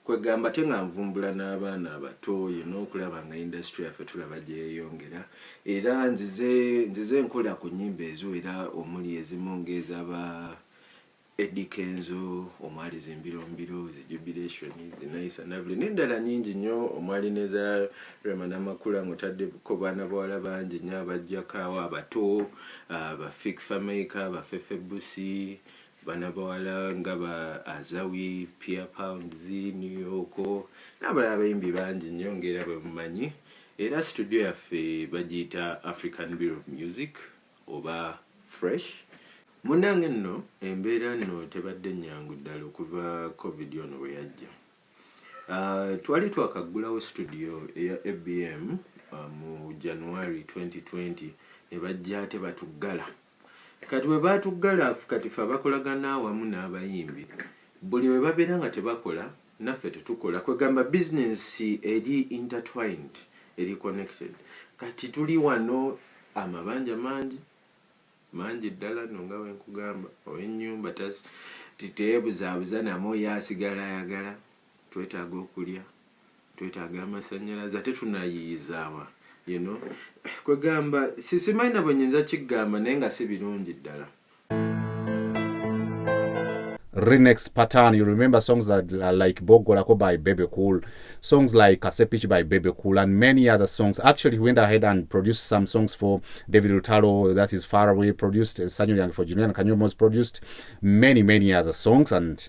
kwegamba te nga nvumbula n'abaana abato okulaba nga industry yaffe tulaba gyeyongera. Era nzize nkola ku nnyimba ezo era omuli ezimu ng'ezaba Eddie Kenzo, omwali zimbirombiro, zijubilation, zinaisa nabuli n'endala nyingi nnyo, omwali neza Remana Makula ng'otaddeko baana bawala bangi nnyo abajjakaawo abato, Bafik Fameka, Bafefe Busi, baana bawala nga ba Azawi, Pierre Pounds, New York, n'abalala abayimbi bangi nnyo ng'era bwe mumanyi. Era studio yaffe bagiyita African Bureau of Music oba Fresh. Munange nno embeera nno tebadde nnyangu ddala okuva covid ono bwe yajja. Twali twakaggulawo studio eya ABM mu January 2020 ne bajja ate batuggala. Kati bwe baatuggala kati fe abakolagana awamu n'abayimbi buli bwe babeera nga tebakola naffe tetukola, kwegamba business eri intertwined, eri connected. Kati tuli wano amabanja mangi ddala nno nga bwe nkugamba, ow'ennyumba titeebuzaabuza namu yasigala ayagala, twetaaga okulya, twetaaga amasannyalaze, ate tunayiiyizaawa, you know. Kwegamba simanyi na bwe nnyinza kiggamba naye nga si birungi ddala. Rinex pattern, you remember songs that are like Bogolako by Bebe Cool, songs like Kasepich by Bebe Cool, and many other songs. Actually, he went ahead and produced some songs for David Lutalo, that is Far Away, produced Sanyo Yang for Julian Kanyomos, produced many other songs. And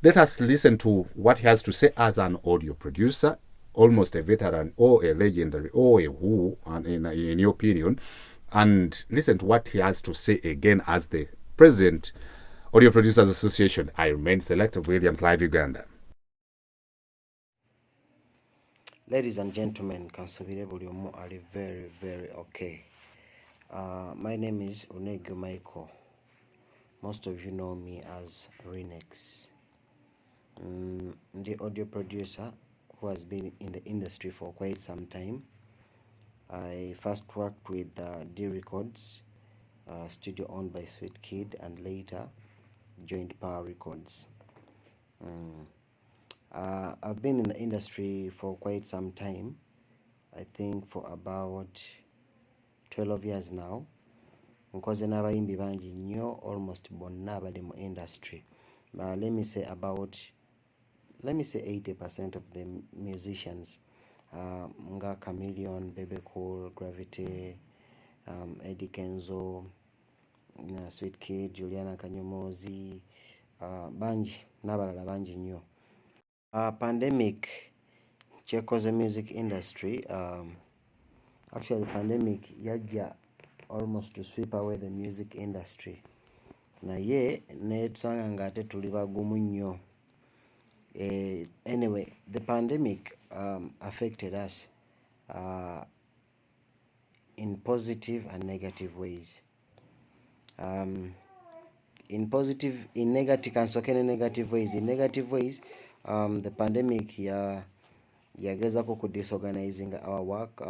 let us listen to what he has to say as an audio producer, almost a veteran or a legendary or a who, in your opinion, and listen to what he has to say again as the president Audio Producers Association. I remain Selector Williams, Live Uganda. Ladies and gentlemen, Kansabire Buliomo are very okay. My name is Onego Michael. Most of you know me as Rinex. The audio producer who has been in the industry for quite some time. I first worked with D Records, studio owned by Sweet Kid, and later joined Power Records. I've been in the industry for quite some time. I think for about 12 years now. Nkoze n'abayimbi bangi nnyo, almost bonna bali mu industry. Let me say 80% of the musicians, nga Chameleon, Bebe Cool, Gravity, Eddie Kenzo, Sweet Kid, Juliana Kanyomozi, banji n'abalala bangi nnyo. Pandemic chekoze music industry. Actually pandemic yajja almost to sweep away the music industry. Naye netusanga nga ate tuli bagumu nnyo. Anyway, the pandemic affected us in positive and negative ways. In negative ways. In negative ways, the pandemic yagezako disorganizing our work.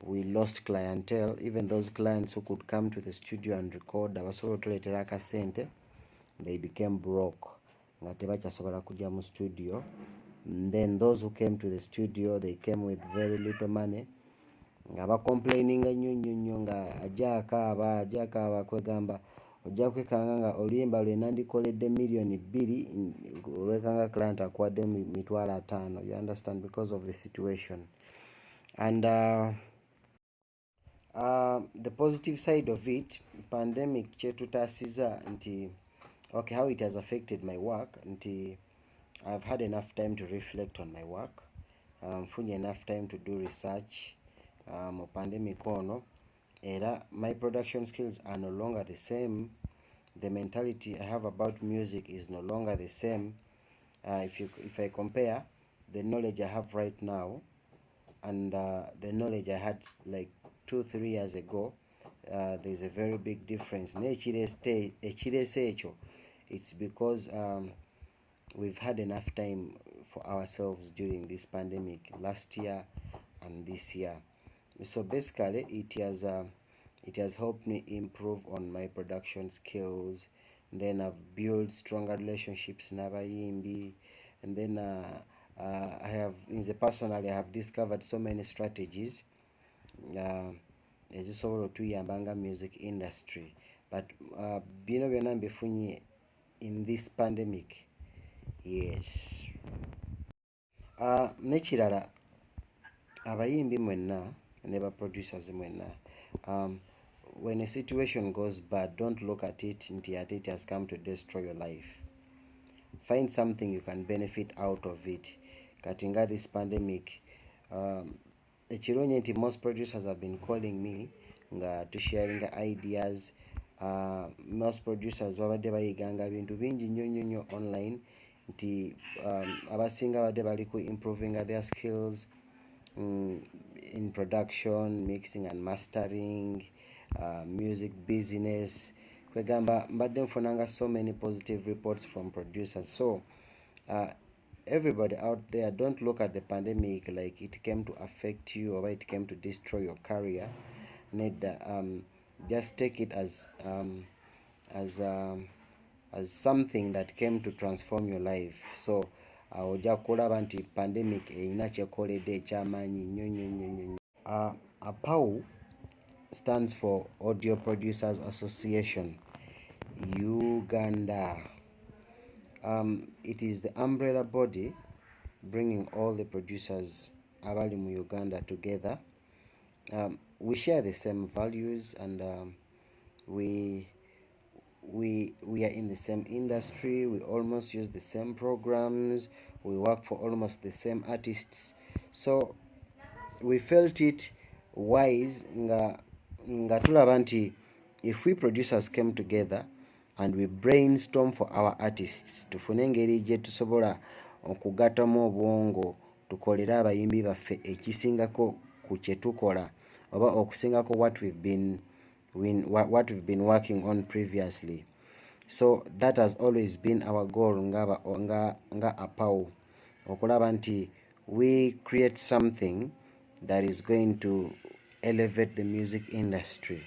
We lost clientele, even those clients who could come to the studio and record, they became broke. Studio. And then those who came to the studio, they came with very little money. Ngaba complaining nga ajaka kwegamba ojja kwekanga nga oluyimba lwe nandikoledde million 2 olwekanga client akwadde mitwala 5. You understand, because of the situation. And the positive side of it, pandemic chetutasiza nti okay, how it has affected my work nti I've had enough time to reflect on my work. Funny enough time to do research. Pandemic ono era my production skills are no longer the same. The mentality I have about music is no longer the same. If I compare the knowledge I have right now and the knowledge I had like 2-3 years ago, there's a very big difference. It's because we've had enough time for ourselves during this pandemic last year and this year. So basically it has helped me improve on my production skills. And then I've built stronger relationships n'abayimbi, and then I have personally I have discovered so many strategies ezisobola otuyambanga music industry. but bino byonna mbifunye in this pandemic. Yes. Nekirala abayimbi mwenna ne ba producers mwenna, when a situation goes bad, don't look at it nti ate it has come to destroy your life. Find something you can benefit out of it. Kati nga this pandemic, ekirungi nti most producers have been calling me nga tusharing ideas. Most producers babadde bayiganga bintu bingi nnyo online nti abasinga badde bali ku improving their skills in production, mixing and mastering, music business. Kwegamba mbadde nfunanga so many positive reports from producers. So everybody out there, don't look at the pandemic like it came to affect you or it came to destroy your career. Just take it as something that came to transform your life. So ojja kulaba nti pandemic erina kyekoledde ekyamaanyi nnyo. APAU stands for Audio Producers Association Uganda. It is the umbrella body bringing all the producers abali mu Uganda together. We share the same values, and we are in the same industry. We almost use the same programs. We work for almost the same artists. So we felt it wise nga tulaba nti if we producers came together and we brainstorm for our artists, tufune engeri gye tusobola okugattamu obwongo tukolere abayimbi baffe ekisingako ku kye tukola oba okusingako what we've been working on previously. So that has always been our goal nga APAU, okulaba nti we create something that is going to elevate the music industry.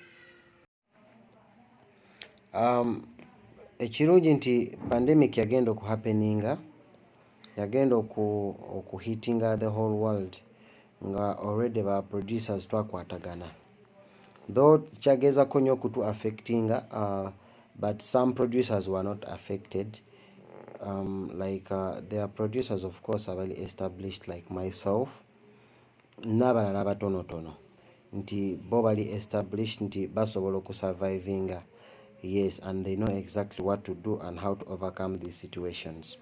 Ekirungi nti pandemic yagenda okuhappeninga, yagenda okuhitinga the whole world nga already ba producers twakwatagana, though kyagezako nnyo okutu affectinga, but some producers were not affected. There are producers, of course, are very established like myself, n'abalala batonotono nti bo bali established nti basobola okusurvivinga. Yes, and they know exactly what to do and how to overcome these situations.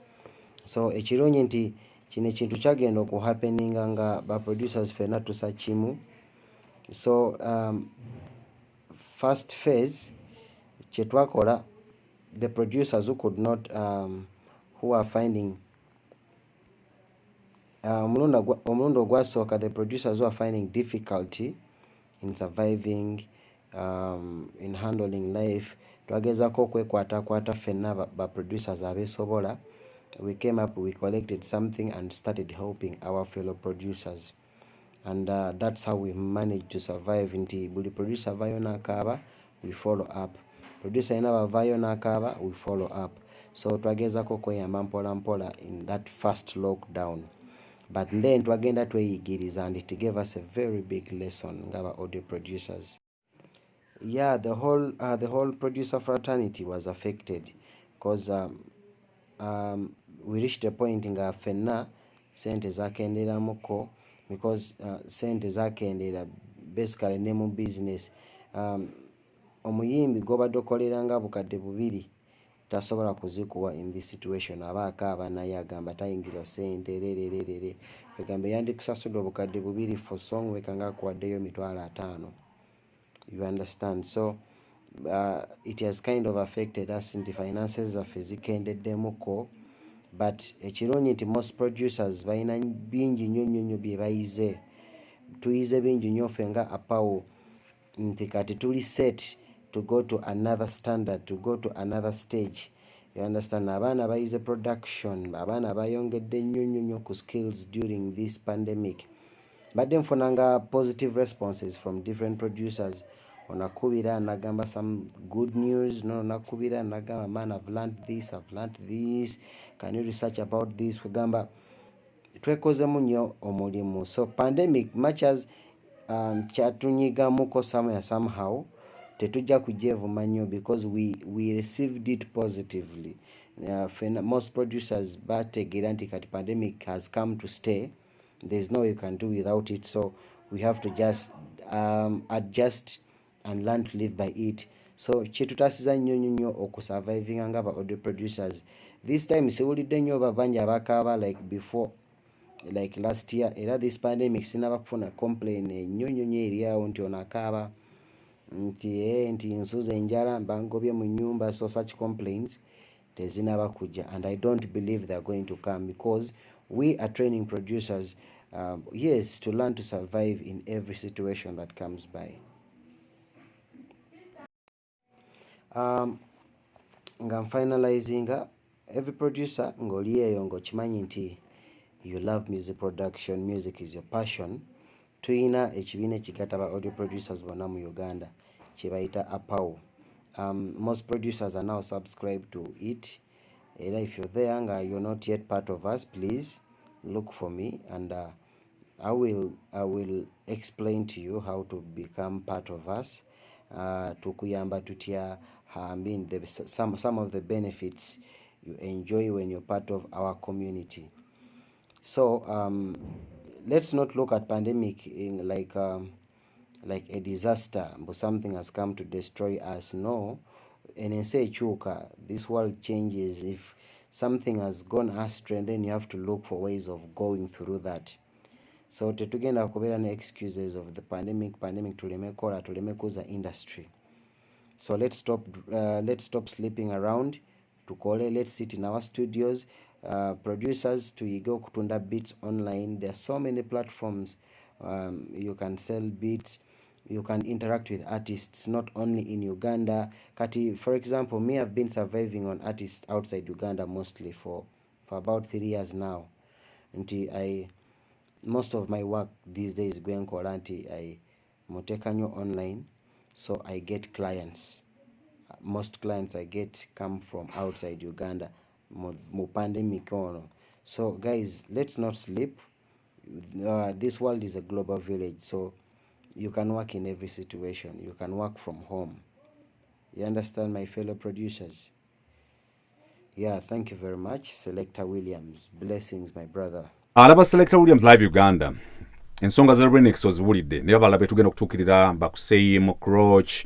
So ekirungi nti kino ekintu kyagenda okuhappeninga nga ba producers fena tusa kimu. So first phase kyetwakola, the producers who could not who are finding omulundi ogwasooka, the producers who are finding difficulty in surviving, in handling life, twagezako okwekwatakwata fenna ba producers abesobola. We came up, we collected something and started helping our fellow producers, and that's how we managed to survive. Nti buli producer avayo n'akaaba, we follow up. Producer ina bavayo n'akaaba, we follow up. So twagezako kweyamba mpola mpola in that first lockdown, but then twagenda tweyigiriza, and it gave us a very big lesson ngaba audio producers. Yeah, the whole producer fraternity was affected because we reached a point nga fenna sente zakenderamuko, because sente zakendera basically ne mu business. Omuyimbi gobadde okoleranga bukadde bubiri tasobola kuzikuwa in this situation, aba akaaba naye agamba tayingiza sente lerererere, egambe yandikusasudde obukadde bubiri for song wekanga akuwaddeyo $5,000. You understand? So it has kind of affected us in the finances zaffe zikendeddemuko, but ekirungi nti most producers balina bingi nnyo bye bayize. Tuyize bingi nnyo ffe nga APAU nti kati tuli set to go to another standard, to go to another stage. You understand? Abaana bayize production, abaana bayongedde nnyo ku skills during this pandemic. Badde nfunanga positive responses from different producers. Onakubira nagamba some good news, no nakubira nagamba, man, I've learned this, can you research about this? Kugamba twekozemu nnyo omulimu. So pandemic much as chatunyigamuko somehow, tetujja kugyevuma nnyo because we received it positively. Most producers bategeera nti kati pandemic has come to stay. There's no way you can do without it, so we have to just adjust and learn to live by it. So kyetutaasiza nnyo okusurvivinga nga aba audio producers. This time siwulidde nnyo babangi abakaaba like before, like last year. Era this pandemic sinaba kufuna complain nnyo eri awo nti ono akaaba nti nsuza enjala bangobye mu nnyumba. So such complaints tezinaba kujja, and I don't believe they're going to come, because we are training producers, yes, to learn to survive in every situation that comes by. Nga finalizing, every producer ngoli eyo ng'okimanyi nti you love music production, music is your passion. Tuyina ekibiina ekigatta aba audio producers bonna mu Uganda kye bayita APAO. Most producers are now subscribed to it. And if you're there and you're not yet part of us, please look for me, and I will explain to you how to become part of us. Tukuyamba tutya, I mean some of the benefits you enjoy when you're part of our community. So let's not look at pandemic in like a disaster, but something has come to destroy us. No. And say chuka, this world changes. If something has gone astray, then you have to look for ways of going through that. So tetugenda kubera ne excuses of the pandemic tulemekuza industry. So let's stop sleeping around. Let's sit in our studios. Producers tuyiga okutunda beats online. There are so many platforms. You can sell beats. You can interact with artists not only in Uganda. Kati, for example, me, I've been surviving on artists outside Uganda mostly for about 3 years now. Until most of my work these days going kolanti I motekanyo online, so I get clients. Most clients I get come from outside Uganda. Mu pandemic ono. So guys, let's not sleep. This world is a global village, so you can work in every situation. You can work from home. You understand, my fellow producers? Yeah, thank you very much. Selector Williams. Blessings, my brother. Alaba Selector Williams live Uganda. Ensonga za Rinex oziwulidde. Ne babala betugenda okutuukirira bakuseyemu Croach,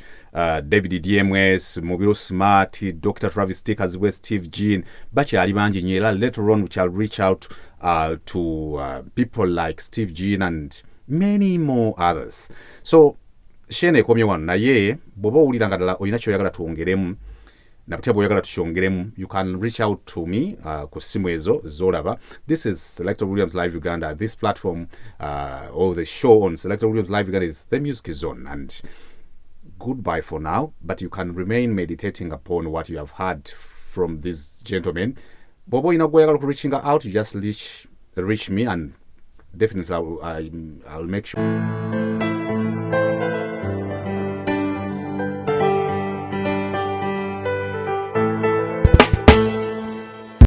David DMS, Mobile Smart, Dr. Travis Stickers, West Steve Jean. Bakyali bangi nnyo era later on we shall reach out to people like Steve Jean and many more others. So Shane ekomye wano naye bw'oba owulira nga ddala olina ky'oyagala tuwongeremu nabutya bw'oyagala tukyongeremu, you can reach out to me ku ssimu ezo z'olaba. This is Selector Williams Live Uganda. This platform or the show on Selector Williams Live Uganda is The Music Zone. And goodbye for now, but you can remain meditating upon what you have heard from these gentlemen. Bw'oba olina gw'oyagala reaching out, you just reach me, and definitely I'll make sure.